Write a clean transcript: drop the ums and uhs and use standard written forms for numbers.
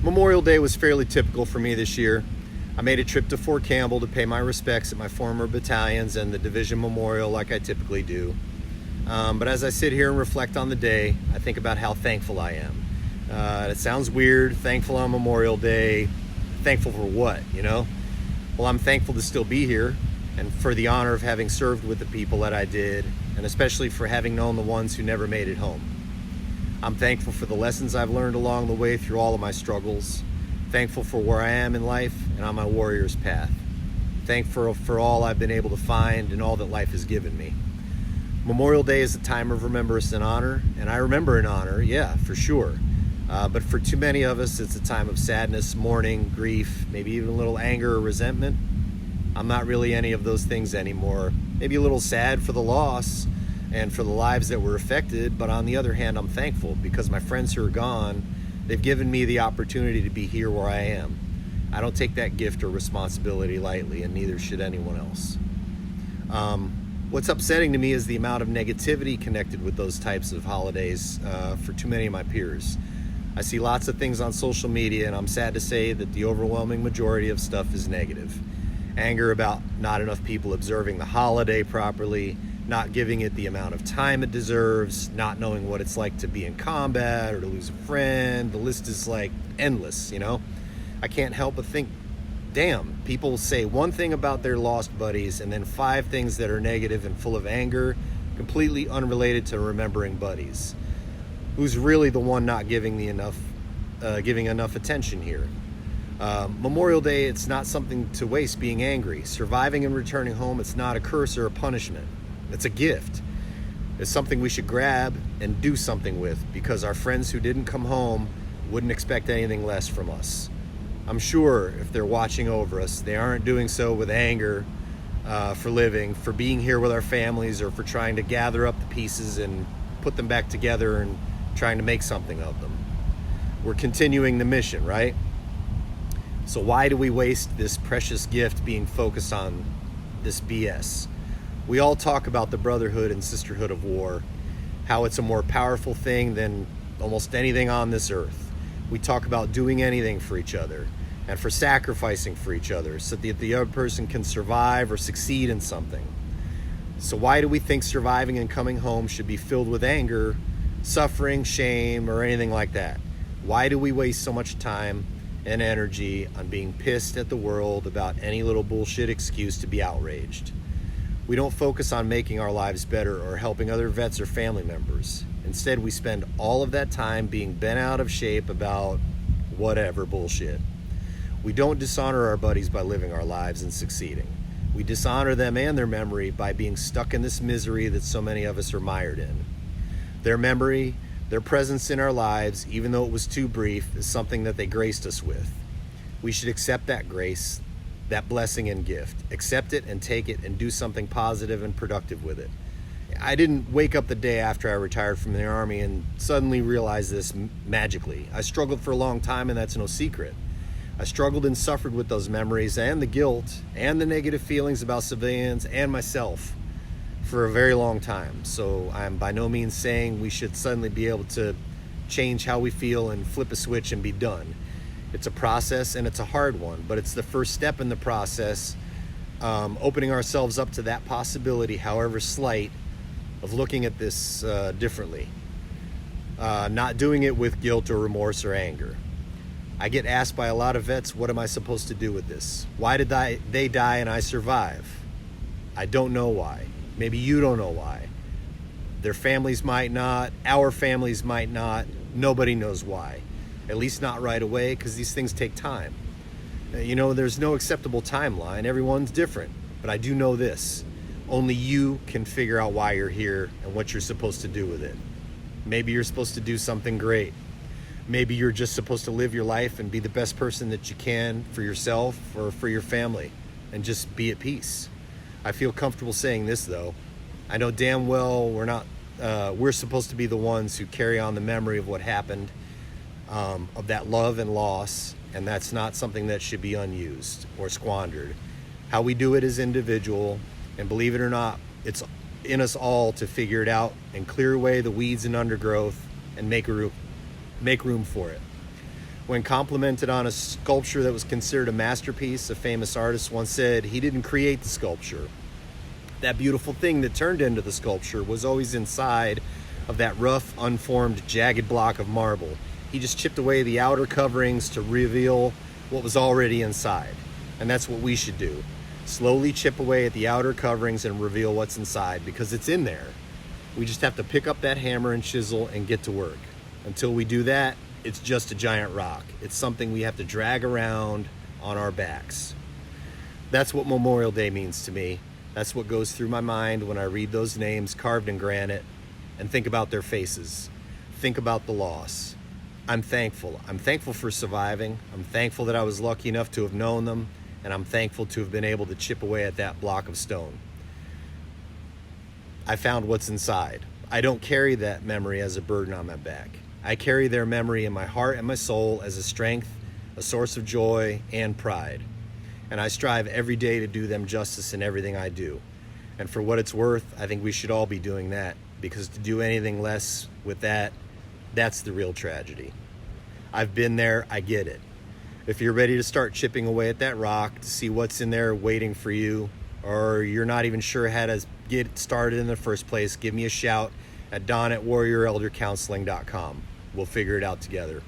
Memorial Day was fairly typical for me this year. I made a trip to Fort Campbell to pay my respects at my former battalions and the division memorial like I typically do. But as I sit here and reflect on the day, I think about how thankful I am. It sounds weird, thankful on Memorial Day. Thankful for what, you know? Well, I'm thankful to still be here and for the honor of having served with the people that I did, and especially for having known the ones who never made it home. I'm thankful for the lessons I've learned along the way through all of my struggles. Thankful for where I am in life and on my warrior's path. Thankful for all I've been able to find and all that life has given me. Memorial Day is a time of remembrance and honor, and I remember in honor, yeah, for sure. But for too many of us, it's a time of sadness, mourning, grief, maybe even a little anger or resentment. I'm not really any of those things anymore. Maybe a little sad for the loss and for the lives that were affected, but on the other hand, I'm thankful because my friends who are gone, they've given me the opportunity to be here where I am. I don't take that gift or responsibility lightly, and neither should anyone else. What's upsetting to me is the amount of negativity connected with those types of holidays for too many of my peers. I see lots of things on social media, and I'm sad to say that the overwhelming majority of stuff is negative. Anger about not enough people observing the holiday properly, not giving it the amount of time it deserves, not knowing what it's like to be in combat or to lose a friend. The list is like endless, you know? I can't help but think, damn, people say one thing about their lost buddies and then 5 things that are negative and full of anger, completely unrelated to remembering buddies. Who's really the one not giving enough attention here? Memorial Day, it's not something to waste being angry. Surviving and returning home, it's not a curse or a punishment. It's a gift. It's something we should grab and do something with because our friends who didn't come home wouldn't expect anything less from us. I'm sure if they're watching over us, they aren't doing so with anger for living, for being here with our families, or for trying to gather up the pieces and put them back together and trying to make something of them. We're continuing the mission, right? So why do we waste this precious gift being focused on this BS? We all talk about the brotherhood and sisterhood of war, how it's a more powerful thing than almost anything on this earth. We talk about doing anything for each other and for sacrificing for each other so that the other person can survive or succeed in something. So why do we think surviving and coming home should be filled with anger, suffering, shame, or anything like that? Why do we waste so much time and energy on being pissed at the world about any little bullshit excuse to be outraged? We don't focus on making our lives better or helping other vets or family members. Instead, we spend all of that time being bent out of shape about whatever bullshit. We don't dishonor our buddies by living our lives and succeeding. We dishonor them and their memory by being stuck in this misery that so many of us are mired in. Their memory, their presence in our lives, even though it was too brief, is something that they graced us with. We should accept that grace, that blessing and gift. Accept it and take it and do something positive and productive with it. I didn't wake up the day after I retired from the Army and suddenly realize this magically. I struggled for a long time, and that's no secret. I struggled and suffered with those memories and the guilt and the negative feelings about civilians and myself for a very long time. So I'm by no means saying we should suddenly be able to change how we feel and flip a switch and be done. It's a process, and it's a hard one, but it's the first step in the process, opening ourselves up to that possibility, however slight, of looking at this differently. Not doing it with guilt or remorse or anger. I get asked by a lot of vets, what am I supposed to do with this? Why did they die and I survive? I don't know why. Maybe you don't know why. Their families might not, our families might not, nobody knows why. At least not right away, because these things take time. You know, there's no acceptable timeline. Everyone's different. But I do know this. Only you can figure out why you're here and what you're supposed to do with it. Maybe you're supposed to do something great. Maybe you're just supposed to live your life and be the best person that you can for yourself or for your family and just be at peace. I feel comfortable saying this, though. I know damn well we're supposed to be the ones who carry on the memory of what happened, of that love and loss, and that's not something that should be unused or squandered. How we do it is individual, and believe it or not, it's in us all to figure it out and clear away the weeds and undergrowth and make room for it. When complimented on a sculpture that was considered a masterpiece, a famous artist once said he didn't create the sculpture. That beautiful thing that turned into the sculpture was always inside of that rough, unformed, jagged block of marble. He just chipped away the outer coverings to reveal what was already inside. And that's what we should do. Slowly chip away at the outer coverings and reveal what's inside, because it's in there. We just have to pick up that hammer and chisel and get to work. Until we do that, it's just a giant rock. It's something we have to drag around on our backs. That's what Memorial Day means to me. That's what goes through my mind when I read those names carved in granite and think about their faces. Think about the loss. I'm thankful. I'm thankful for surviving. I'm thankful that I was lucky enough to have known them, and I'm thankful to have been able to chip away at that block of stone. I found what's inside. I don't carry that memory as a burden on my back. I carry their memory in my heart and my soul as a strength, a source of joy and pride. And I strive every day to do them justice in everything I do. And for what it's worth, I think we should all be doing that, because to do anything less with that, that's the real tragedy. I've been there, I get it. If you're ready to start chipping away at that rock to see what's in there waiting for you, or you're not even sure how to get started in the first place, give me a shout at don@warrioreldercounseling.com. We'll figure it out together.